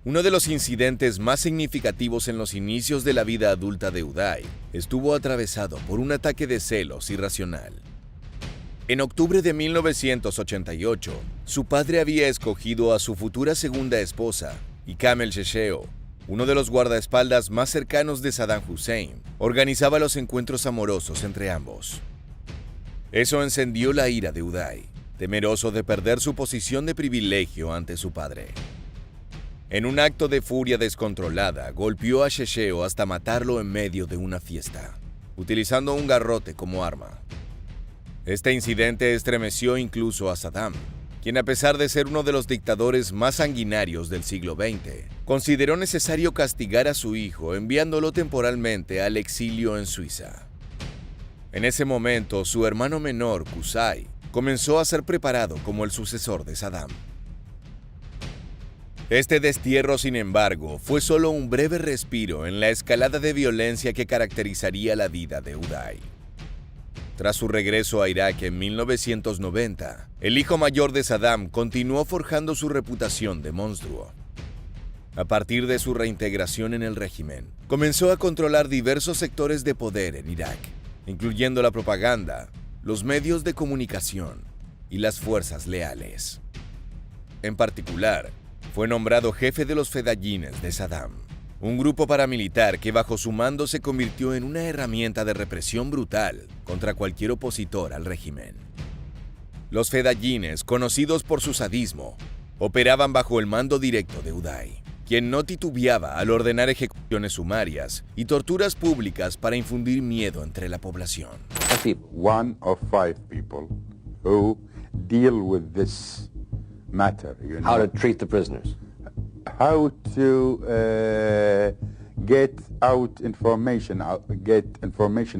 Uno de los incidentes más significativos en los inicios de la vida adulta de Uday estuvo atravesado por un ataque de celos irracional. En octubre de 1988, su padre había escogido a su futura segunda esposa, y Kamel Shesheo, uno de los guardaespaldas más cercanos de Saddam Hussein, organizaba los encuentros amorosos entre ambos. Eso encendió la ira de Uday, temeroso de perder su posición de privilegio ante su padre. En un acto de furia descontrolada, golpeó a Shesheo hasta matarlo en medio de una fiesta, utilizando un garrote como arma. Este incidente estremeció incluso a Saddam, quien, a pesar de ser uno de los dictadores más sanguinarios del siglo XX, consideró necesario castigar a su hijo enviándolo temporalmente al exilio en Suiza. En ese momento, su hermano menor, Qusay, comenzó a ser preparado como el sucesor de Saddam. Este destierro, sin embargo, fue solo un breve respiro en la escalada de violencia que caracterizaría la vida de Uday. Tras su regreso a Irak en 1990, el hijo mayor de Saddam continuó forjando su reputación de monstruo. A partir de su reintegración en el régimen, comenzó a controlar diversos sectores de poder en Irak, incluyendo la propaganda, los medios de comunicación y las fuerzas leales. En particular, fue nombrado jefe de los fedayines de Saddam, un grupo paramilitar que bajo su mando se convirtió en una herramienta de represión brutal contra cualquier opositor al régimen. Los fedayines, conocidos por su sadismo, operaban bajo el mando directo de Uday, quien no titubeaba al ordenar ejecuciones sumarias y torturas públicas para infundir miedo entre la población. One of 5 people who deal with this matter, you know. How to treat the prisoners. How to get information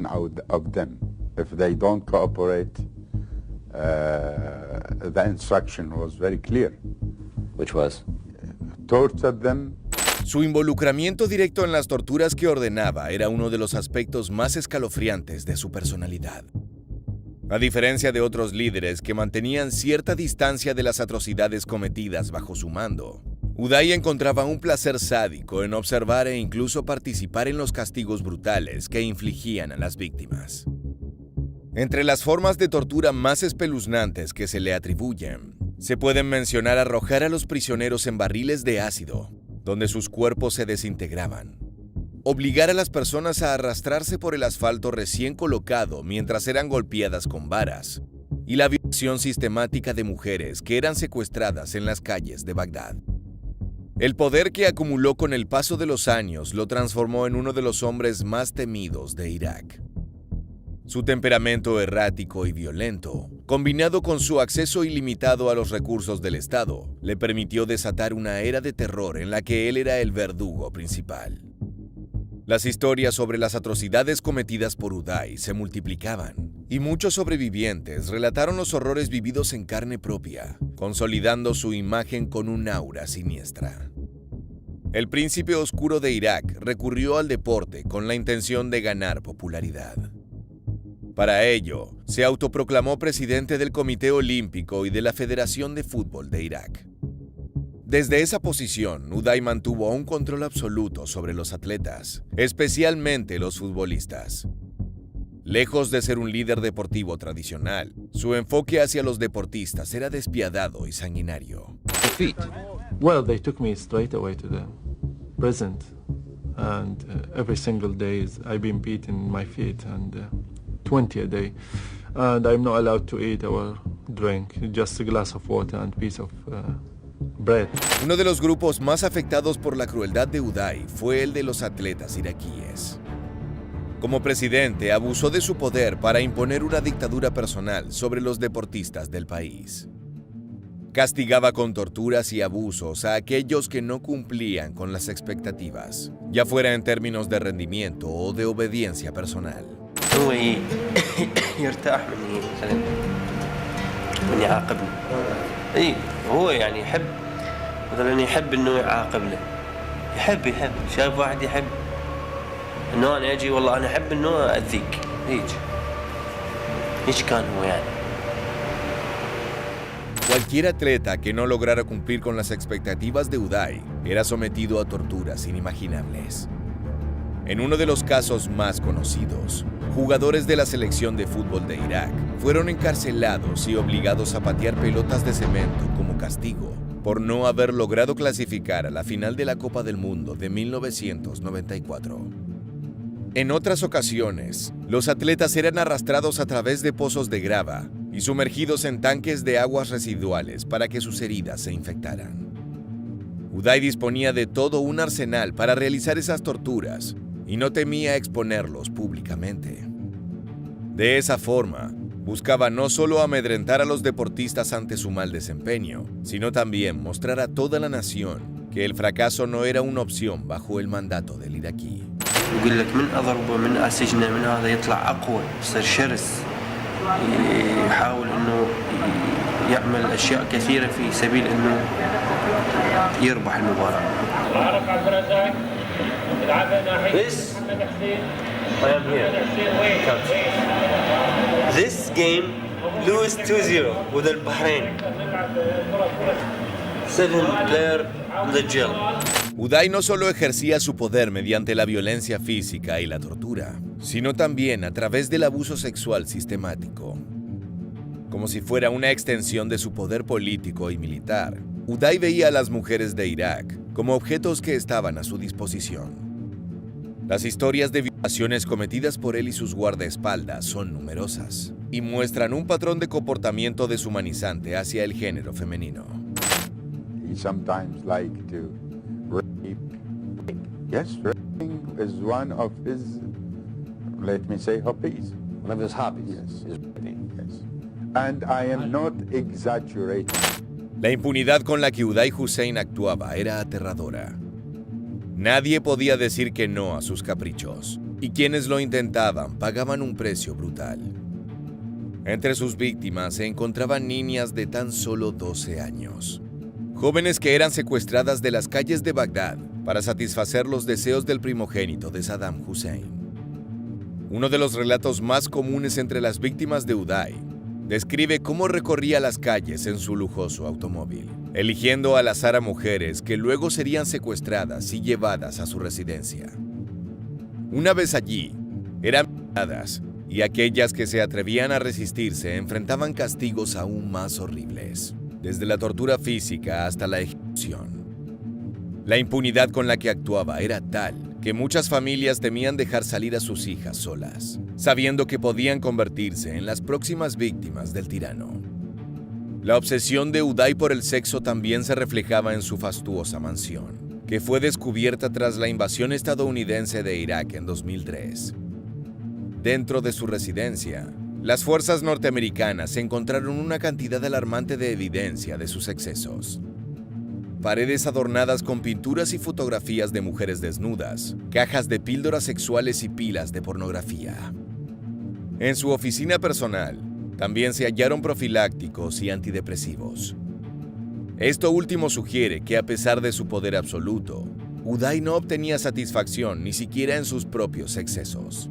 out of them. If they don't cooperate, the instruction was very clear. Which was? Torture them. Su involucramiento directo en las torturas que ordenaba era uno de los aspectos más escalofriantes de su personalidad. A diferencia de otros líderes que mantenían cierta distancia de las atrocidades cometidas bajo su mando, Uday encontraba un placer sádico en observar e incluso participar en los castigos brutales que infligían a las víctimas. Entre las formas de tortura más espeluznantes que se le atribuyen, se pueden mencionar arrojar a los prisioneros en barriles de ácido, donde sus cuerpos se desintegraban, obligar a las personas a arrastrarse por el asfalto recién colocado mientras eran golpeadas con varas, y la violación sistemática de mujeres que eran secuestradas en las calles de Bagdad. El poder que acumuló con el paso de los años lo transformó en uno de los hombres más temidos de Irak. Su temperamento errático y violento, combinado con su acceso ilimitado a los recursos del Estado, le permitió desatar una era de terror en la que él era el verdugo principal. Las historias sobre las atrocidades cometidas por Uday se multiplicaban, y muchos sobrevivientes relataron los horrores vividos en carne propia, consolidando su imagen con un aura siniestra. El príncipe oscuro de Irak recurrió al deporte con la intención de ganar popularidad. Para ello, se autoproclamó presidente del Comité Olímpico y de la Federación de Fútbol de Irak. Desde esa posición, Uday mantuvo un control absoluto sobre los atletas, especialmente los futbolistas. Lejos de ser un líder deportivo tradicional, su enfoque hacia los deportistas era despiadado y sanguinario. Well, they took me straight away to the prison, and every single day I've been beaten my feet, and 20 a day, and I'm not allowed to eat or drink, just a glass of water and piece of bread. Uno de los grupos más afectados por la crueldad de Uday fue el de los atletas iraquíes. Como presidente, abusó de su poder para imponer una dictadura personal sobre los deportistas del país. Castigaba con torturas y abusos a aquellos que no cumplían con las expectativas, ya fuera en términos de rendimiento o de obediencia personal. هو يعني يحب مثلا يحب انه يعاقبنا يحب شايف واحد يحب انه انا اجي والله انا احب انه اذيك هيك كان هو يعني. Cualquier atleta que no lograra cumplir con las expectativas de Uday era sometido a torturas inimaginables. En uno de los casos más conocidos, jugadores de la selección de fútbol de Irak fueron encarcelados y obligados a patear pelotas de cemento como castigo por no haber logrado clasificar a la final de la Copa del Mundo de 1994. En otras ocasiones, los atletas eran arrastrados a través de pozos de grava y sumergidos en tanques de aguas residuales para que sus heridas se infectaran. Uday disponía de todo un arsenal para realizar esas torturas y no temía exponerlos públicamente. De esa forma, buscaba no solo amedrentar a los deportistas ante su mal desempeño, sino también mostrar a toda la nación que el fracaso no era una opción bajo el mandato del iraquí. يقول لك من أضربه من أسجنه من هذا يطلع أقوى يصير شرس يحاول إنه يعمل أشياء كثيرة في سبيل إنه يربح المباراة. This I am here. This game lose 2-0 with Bahrain. 7-player in the jail. Uday no solo ejercía su poder mediante la violencia física y la tortura, sino también a través del abuso sexual sistemático. Como si fuera una extensión de su poder político y militar, Uday veía a las mujeres de Irak como objetos que estaban a su disposición. Las historias de violaciones cometidas por él y sus guardaespaldas son numerosas y muestran un patrón de comportamiento deshumanizante hacia el género femenino. He sometimes liked to rape. Yes, raping is one of his, let me say, hobbies. One of his hobbies. Yes. Is raping. Yes. And I am not exaggerating. La impunidad con la que Uday Hussein actuaba era aterradora. Nadie podía decir que no a sus caprichos, y quienes lo intentaban pagaban un precio brutal. Entre sus víctimas se encontraban niñas de tan solo 12 años. Jóvenes que eran secuestradas de las calles de Bagdad para satisfacer los deseos del primogénito de Saddam Hussein. Uno de los relatos más comunes entre las víctimas de Uday describe cómo recorría las calles en su lujoso automóvil, eligiendo al azar a mujeres que luego serían secuestradas y llevadas a su residencia. Una vez allí, eran violadas y aquellas que se atrevían a resistirse enfrentaban castigos aún más horribles, desde la tortura física hasta la ejecución. La impunidad con la que actuaba era tal que muchas familias temían dejar salir a sus hijas solas, sabiendo que podían convertirse en las próximas víctimas del tirano. La obsesión de Uday por el sexo también se reflejaba en su fastuosa mansión, que fue descubierta tras la invasión estadounidense de Irak en 2003. Dentro de su residencia, las fuerzas norteamericanas encontraron una cantidad alarmante de evidencia de sus excesos. Paredes adornadas con pinturas y fotografías de mujeres desnudas, cajas de píldoras sexuales y pilas de pornografía. En su oficina personal, también se hallaron profilácticos y antidepresivos. Esto último sugiere que a pesar de su poder absoluto, Uday no obtenía satisfacción ni siquiera en sus propios excesos.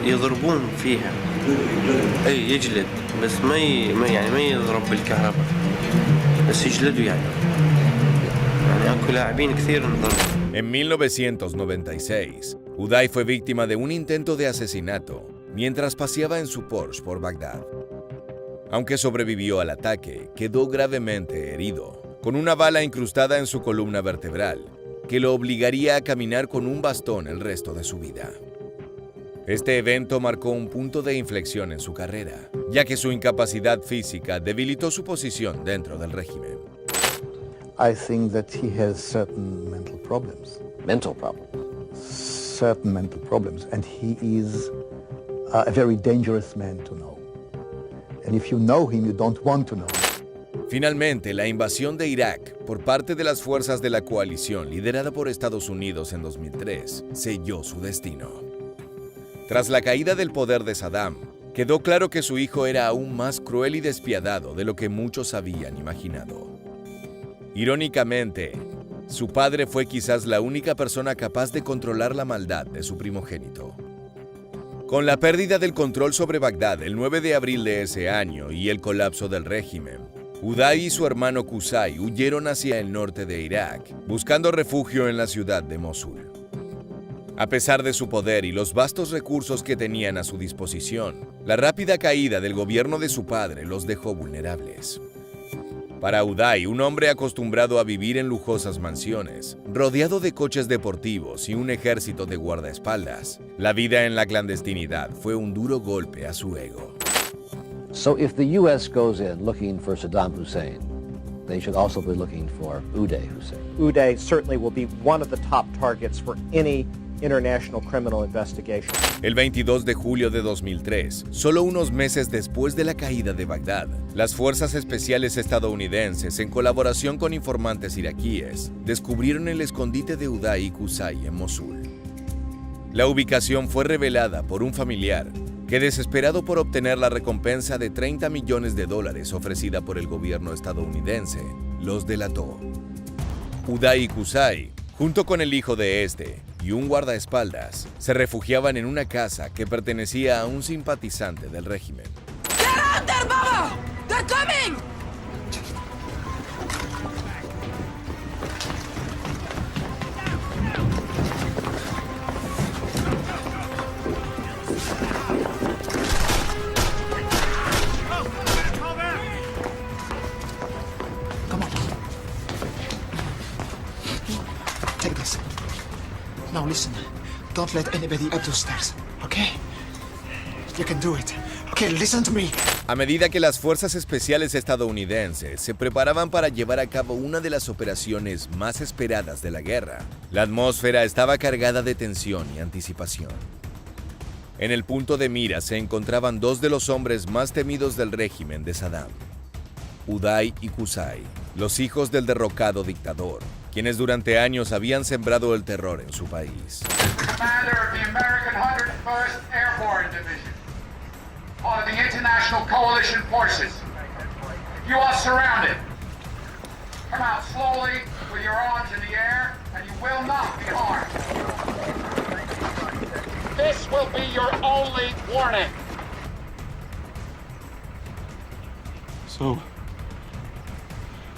يضربون فيها اي يجلد بس ما يضرب بالكهرباء بس يجلدوا يعني اكو لاعبين كثير انضربوا. En 1996, Uday fue víctima de un intento de asesinato mientras paseaba en su Porsche por Bagdad. Aunque sobrevivió al ataque, quedó gravemente herido, con una bala incrustada en su columna vertebral, que lo obligaría a caminar con un bastón el resto de su vida. Este evento marcó un punto de inflexión en su carrera, ya que su incapacidad física debilitó su posición dentro del régimen. I think that he has certain mental problems. Mental problems? Certain mental problems, and he is a very dangerous man to know. And if you know him, you don't want to know him. Finalmente, la invasión de Irak por parte de las fuerzas de la coalición liderada por Estados Unidos en 2003 selló su destino. Tras la caída del poder de Saddam, quedó claro que su hijo era aún más cruel y despiadado de lo que muchos habían imaginado. Irónicamente, su padre fue quizás la única persona capaz de controlar la maldad de su primogénito. Con la pérdida del control sobre Bagdad el 9 de abril de ese año y el colapso del régimen, Uday y su hermano Qusay huyeron hacia el norte de Irak, buscando refugio en la ciudad de Mosul. A pesar de su poder y los vastos recursos que tenían a su disposición, la rápida caída del gobierno de su padre los dejó vulnerables. Para Uday, un hombre acostumbrado a vivir en lujosas mansiones, rodeado de coches deportivos y un ejército de guardaespaldas, la vida en la clandestinidad fue un duro golpe a su ego. So if the U.S. goes in looking for Saddam Hussein, they should also be looking for Uday Hussein. Uday certainly will be one of the top targets for any international criminal investigation. El 22 de julio de 2003, solo unos meses después de la caída de Bagdad, las fuerzas especiales estadounidenses, en colaboración con informantes iraquíes, descubrieron el escondite de Uday y Qusay en Mosul. La ubicación fue revelada por un familiar que, desesperado por obtener la recompensa de $30 millones ofrecida por el gobierno estadounidense, los delató. Uday y Qusay, junto con el hijo de este y un guardaespaldas, se refugiaban en una casa que pertenecía a un simpatizante del régimen. Get out there, Baba! They're coming! Take this. Now listen. Don't let anybody up those stairs, okay? You can do it. Okay, listen to me. A medida que las fuerzas especiales estadounidenses se preparaban para llevar a cabo una de las operaciones más esperadas de la guerra, la atmósfera estaba cargada de tensión y anticipación. En el punto de mira se encontraban dos de los hombres más temidos del régimen de Saddam, Uday y Qusay, los hijos del derrocado dictador, quienes durante años habían sembrado el terror en su país. Commander of the American 101st Airborne Division, part of the International Coalition Forces. You are surrounded. Come out slowly with your arms in the air, and you will not be harmed. This will be your only warning. So,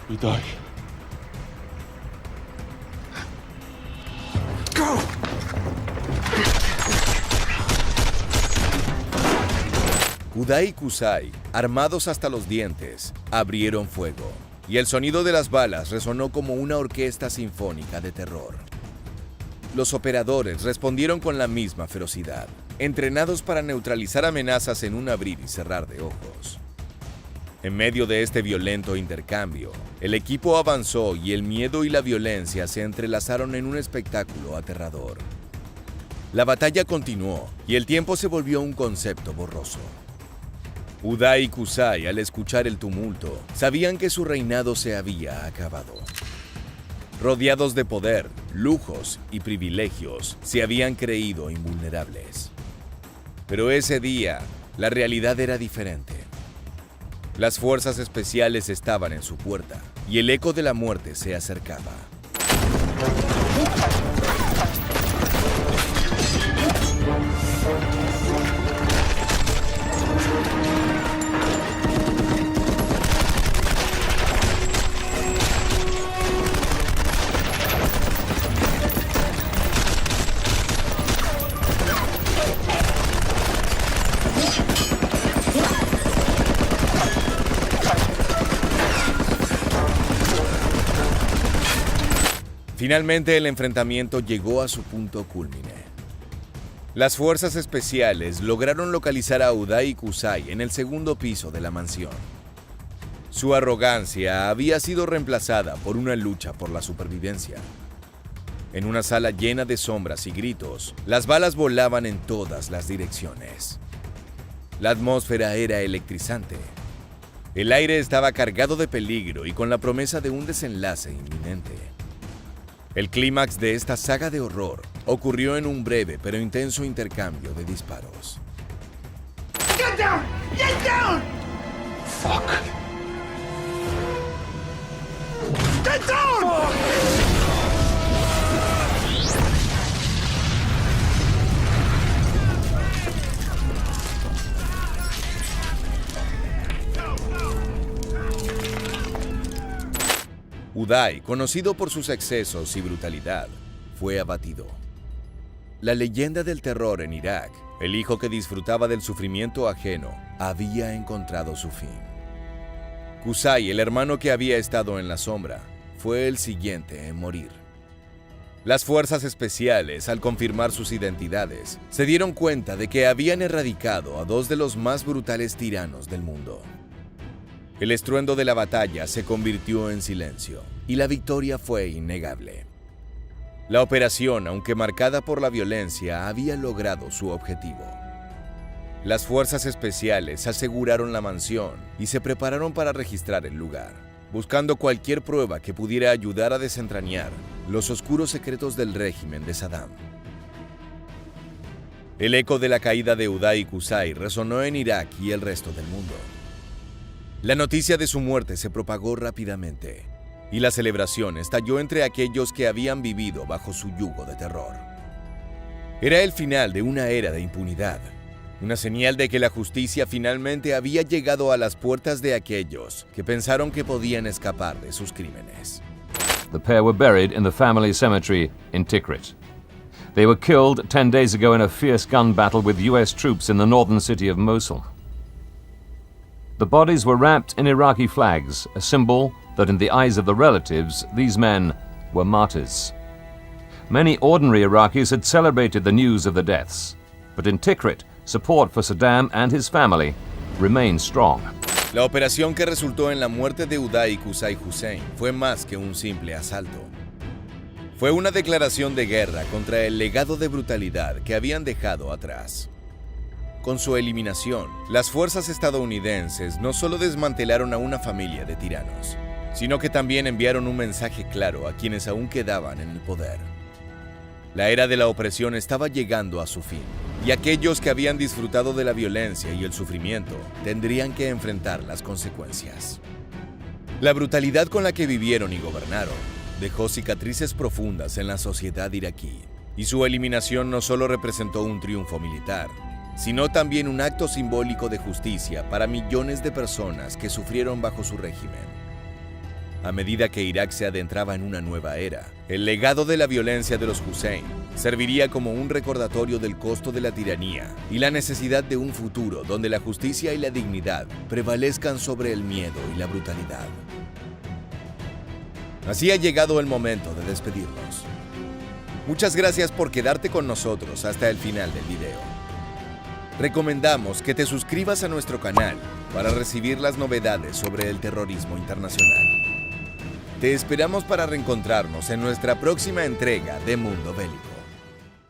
we die. Go! Uday y Qusay, armados hasta los dientes, abrieron fuego, y el sonido de las balas resonó como una orquesta sinfónica de terror. Los operadores respondieron con la misma ferocidad, entrenados para neutralizar amenazas en un abrir y cerrar de ojos. En medio de este violento intercambio, el equipo avanzó y el miedo y la violencia se entrelazaron en un espectáculo aterrador. La batalla continuó y el tiempo se volvió un concepto borroso. Uday y Qusay, al escuchar el tumulto, sabían que su reinado se había acabado. Rodeados de poder, lujos y privilegios, se habían creído invulnerables. Pero ese día, la realidad era diferente. Las fuerzas especiales estaban en su puerta y el eco de la muerte se acercaba. Finalmente el enfrentamiento llegó a su punto cúlmine. Las fuerzas especiales lograron localizar a Uday y Qusay en el segundo piso de la mansión. Su arrogancia había sido reemplazada por una lucha por la supervivencia. En una sala llena de sombras y gritos, las balas volaban en todas las direcciones. La atmósfera era electrizante. El aire estaba cargado de peligro y con la promesa de un desenlace inminente. El clímax de esta saga de horror ocurrió en un breve pero intenso intercambio de disparos. Get down! Get down! Fuck! Get down! Fuck! Uday, conocido por sus excesos y brutalidad, fue abatido. La leyenda del terror en Irak, el hijo que disfrutaba del sufrimiento ajeno, había encontrado su fin. Qusay, el hermano que había estado en la sombra, fue el siguiente en morir. Las fuerzas especiales, al confirmar sus identidades, se dieron cuenta de que habían erradicado a dos de los más brutales tiranos del mundo. El estruendo de la batalla se convirtió en silencio y la victoria fue innegable. La operación, aunque marcada por la violencia, había logrado su objetivo. Las fuerzas especiales aseguraron la mansión y se prepararon para registrar el lugar, buscando cualquier prueba que pudiera ayudar a desentrañar los oscuros secretos del régimen de Saddam. El eco de la caída de Uday Qusay resonó en Irak y el resto del mundo. La noticia de su muerte se propagó rápidamente y la celebración estalló entre aquellos que habían vivido bajo su yugo de terror. Era el final de una era de impunidad, una señal de que la justicia finalmente había llegado a las puertas de aquellos que pensaron que podían escapar de sus crímenes. The pair were buried in the family cemetery in Tikrit. They were killed 10 days ago in a fierce gun battle with US troops in the northern city of Mosul. The bodies were wrapped in Iraqi flags, a symbol that in the eyes of the relatives, these men were martyrs. Many ordinary Iraqis had celebrated the news of the deaths, but in Tikrit, support for Saddam and his family remained strong. La operación que resultó en la muerte de Uday Qusay Hussein fue más que un simple asalto. Fue una declaración de guerra contra el legado de brutalidad que habían dejado atrás. Con su eliminación, las fuerzas estadounidenses no solo desmantelaron a una familia de tiranos, sino que también enviaron un mensaje claro a quienes aún quedaban en el poder. La era de la opresión estaba llegando a su fin, y aquellos que habían disfrutado de la violencia y el sufrimiento tendrían que enfrentar las consecuencias. La brutalidad con la que vivieron y gobernaron dejó cicatrices profundas en la sociedad iraquí, y su eliminación no solo representó un triunfo militar, sino también un acto simbólico de justicia para millones de personas que sufrieron bajo su régimen. A medida que Irak se adentraba en una nueva era, el legado de la violencia de los Hussein serviría como un recordatorio del costo de la tiranía y la necesidad de un futuro donde la justicia y la dignidad prevalezcan sobre el miedo y la brutalidad. Así ha llegado el momento de despedirnos. Muchas gracias por quedarte con nosotros hasta el final del video. Recomendamos que te suscribas a nuestro canal para recibir las novedades sobre el terrorismo internacional. Te esperamos para reencontrarnos en nuestra próxima entrega de Mundo Bélico.